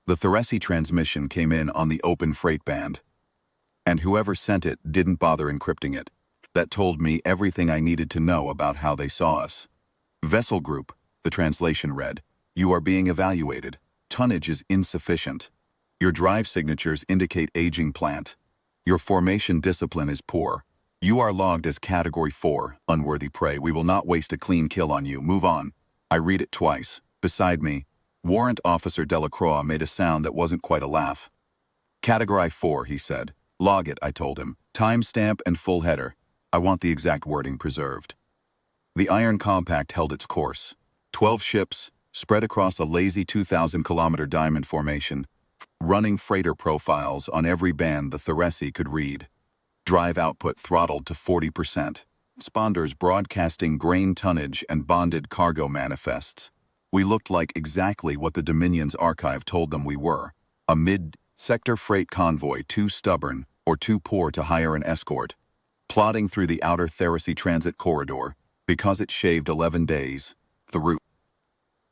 The Tharessi transmission came in on the open freight band, and whoever sent it didn't bother encrypting it. That told me everything I needed to know about how they saw us. Vessel group, the translation read, "You are being evaluated. Tonnage is insufficient. Your drive signatures indicate aging plant. Your formation discipline is poor. You are logged as Category 4, unworthy prey. We will not waste a clean kill on you. Move on." I read it twice. Beside me, Warrant Officer Delacroix made a sound that wasn't quite a laugh. "Category 4, he said. "Log it," I told him. "Timestamp and full header. I want the exact wording preserved." The Iron Compact held its course. 12 ships, spread across a lazy 2,000-kilometer diamond formation, running freighter profiles on every band the Tharessi could read. Drive output throttled to 40%. Sponders broadcasting grain tonnage and bonded cargo manifests. We looked like exactly what the Dominion's archive told them we were. A mid-sector freight convoy too stubborn or too poor to hire an escort. Plodding through the outer Tharessi transit corridor, because it shaved 11 days, the route.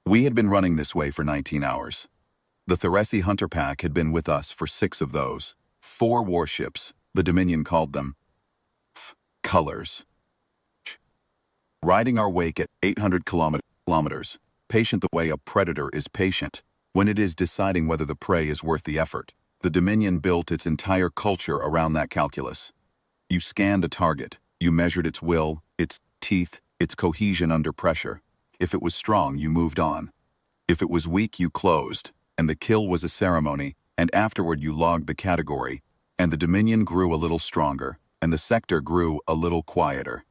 We had been running this way for 19 hours. The Tharessi Hunter Pack had been with us for 6 of those. 4 warships, the Dominion called them. Colors. Riding our wake at 800 kilometers, patient the way a predator is patient, when it is deciding whether the prey is worth the effort. The Dominion built its entire culture around that calculus. You scanned a target, you measured its will, its teeth, its cohesion under pressure. If it was strong, you moved on. If it was weak, you closed, and the kill was a ceremony, and afterward you logged the category, and the Dominion grew a little stronger, and the sector grew a little quieter.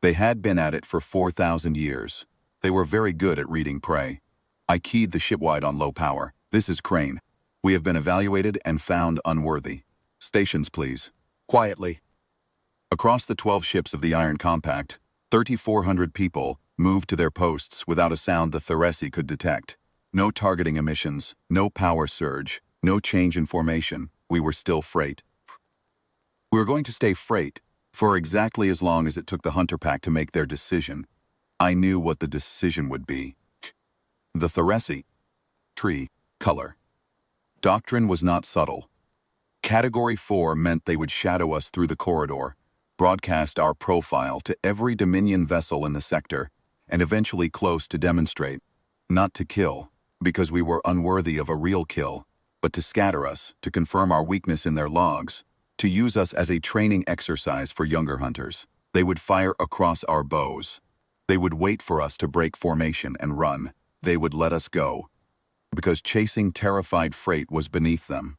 They had been at it for 4,000 years. They were very good at reading prey. I keyed the shipwide on low power. "This is Crane. We have been evaluated and found unworthy. Stations, please." Quietly. Across the 12 ships of the Iron Compact, 3,400 people moved to their posts without a sound the Tharessi could detect. No targeting emissions, no power surge, no change in formation. We were still freight. We were going to stay freight for exactly as long as it took the Hunter Pack to make their decision. I knew what the decision would be. The Tharessi. Tree. Color. Doctrine was not subtle. Category 4 meant they would shadow us through the corridor, broadcast our profile to every Dominion vessel in the sector, and eventually close to demonstrate, not to kill, because we were unworthy of a real kill, but to scatter us, to confirm our weakness in their logs, to use us as a training exercise for younger hunters. They would fire across our bows. They would wait for us to break formation and run. They would let us go, because chasing terrified freight was beneath them.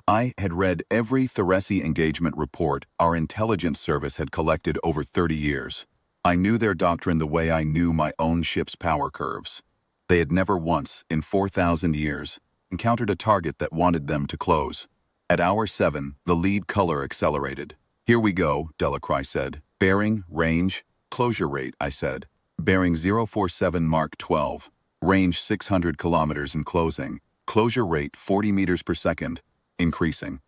I had read every Tharessi engagement report our intelligence service had collected over 30 years. I knew their doctrine the way I knew my own ship's power curves. They had never once, in 4,000 years, encountered a target that wanted them to close. At hour 7, the lead color accelerated. "Here we go," Delacroix said. "Bearing, range, closure rate," I said. "Bearing 047 Mark 12. Range 600 kilometers and closing. Closure rate 40 meters per second, increasing."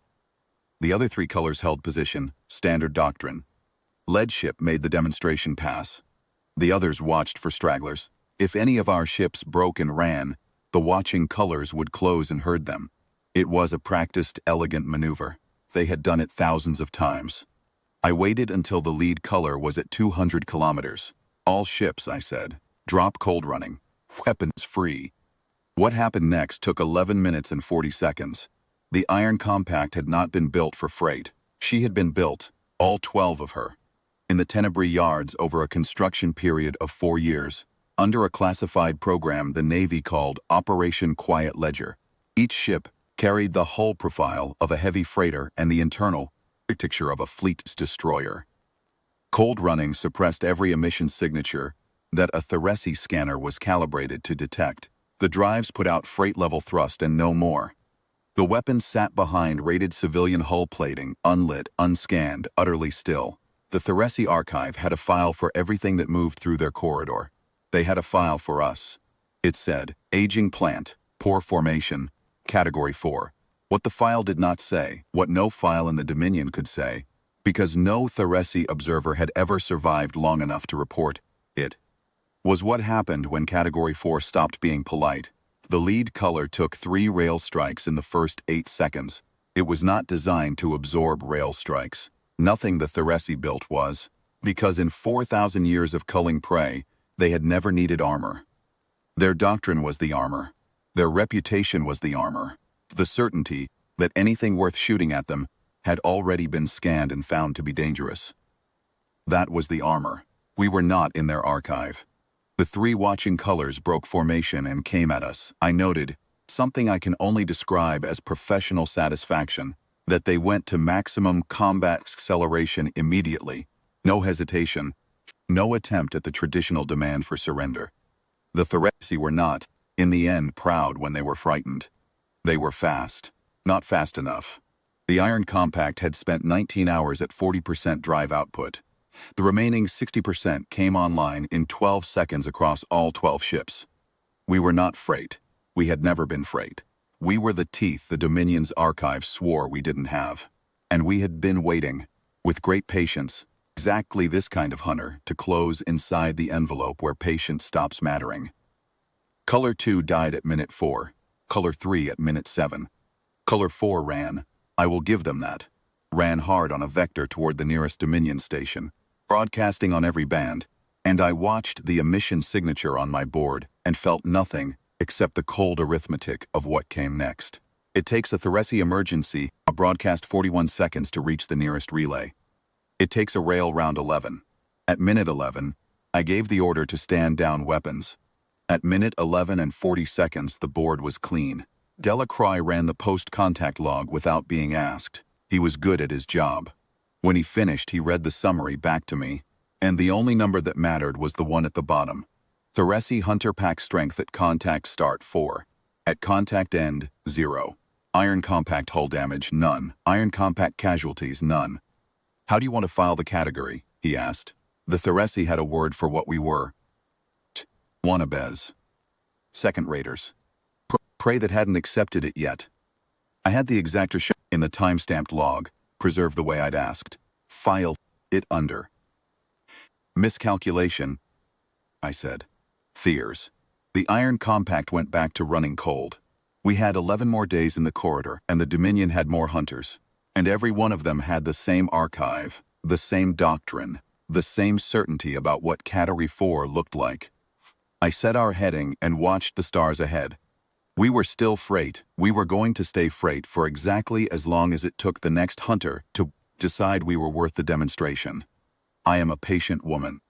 The other 3 colors held position, standard doctrine. Lead ship made the demonstration pass. The others watched for stragglers. If any of our ships broke and ran, the watching colors would close and herd them. It was a practiced, elegant maneuver. They had done it thousands of times. I waited until the lead color was at 200 kilometers. "All ships," I said. "Drop cold running. Weapons free." What happened next took 11 minutes and 40 seconds. The Iron Compact had not been built for freight. She had been built, all 12 of her, in the Tenebrae yards over a construction period of 4 years, under a classified program the Navy called Operation Quiet Ledger. Each ship carried the hull profile of a heavy freighter and the internal architecture of a fleet destroyer. Cold running suppressed every emission signature that a Tharessi scanner was calibrated to detect. The drives put out freight-level thrust and no more. The weapons sat behind rated civilian hull plating, unlit, unscanned, utterly still. The Tharessi archive had a file for everything that moved through their corridor. They had a file for us. It said, "Aging plant, poor formation, Category 4. What the file did not say, what no file in the Dominion could say, because no Tharessi observer had ever survived long enough to report it, was what happened when Category 4 stopped being polite. The lead color took 3 rail strikes in the first 8 seconds. It was not designed to absorb rail strikes. Nothing the Tharessi built was, because in 4,000 years of culling prey, they had never needed armor. Their doctrine was the armor. Their reputation was the armor. The certainty that anything worth shooting at them had already been scanned and found to be dangerous. That was the armor. We were not in their archive. The 3 watching colors broke formation and came at us. I noted, something I can only describe as professional satisfaction, that they went to maximum combat acceleration immediately. No hesitation, no attempt at the traditional demand for surrender. The Tharessi were not, in the end, proud when they were frightened. They were fast. Not fast enough. The Iron Compact had spent 19 hours at 40% drive output. The remaining 60% came online in 12 seconds across all 12 ships. We were not freight. We had never been freight. We were the teeth the Dominion's archive swore we didn't have. And we had been waiting, with great patience, exactly this kind of hunter to close inside the envelope where patience stops mattering. Color 2 died at minute 4. Color 3 at minute 7. Color 4 ran. I will give them that. Ran hard on a vector toward the nearest Dominion station, broadcasting on every band, and I watched the emission signature on my board and felt nothing except the cold arithmetic of what came next. It takes a Tharessi emergency, a broadcast 41 seconds to reach the nearest relay. It takes a rail round 11. At minute 11, I gave the order to stand down weapons. At minute 11 and 40 seconds, the board was clean. Delacroix ran the post-contact log without being asked. He was good at his job. When he finished, he read the summary back to me, and the only number that mattered was the one at the bottom. Tharessi Hunter Pack Strength at contact start 4. At contact end, 0. Iron Compact hull damage, none. Iron Compact casualties, none. How do you want to file the category? He asked. The Tharessi had a word for what we were. Wanna-Bes. Second raters. Prey that hadn't accepted it yet. I had the exact in the time-stamped log, preserved the way I'd asked. File it under. Miscalculation, I said. Fears. The Iron Compact went back to running cold. We had 11 more days in the corridor, and the Dominion had more hunters. And every one of them had the same archive, the same doctrine, the same certainty about what Category 4 looked like. I set our heading and watched the stars ahead. We were still freight. We were going to stay freight for exactly as long as it took the next hunter to decide we were worth the demonstration. I am a patient woman.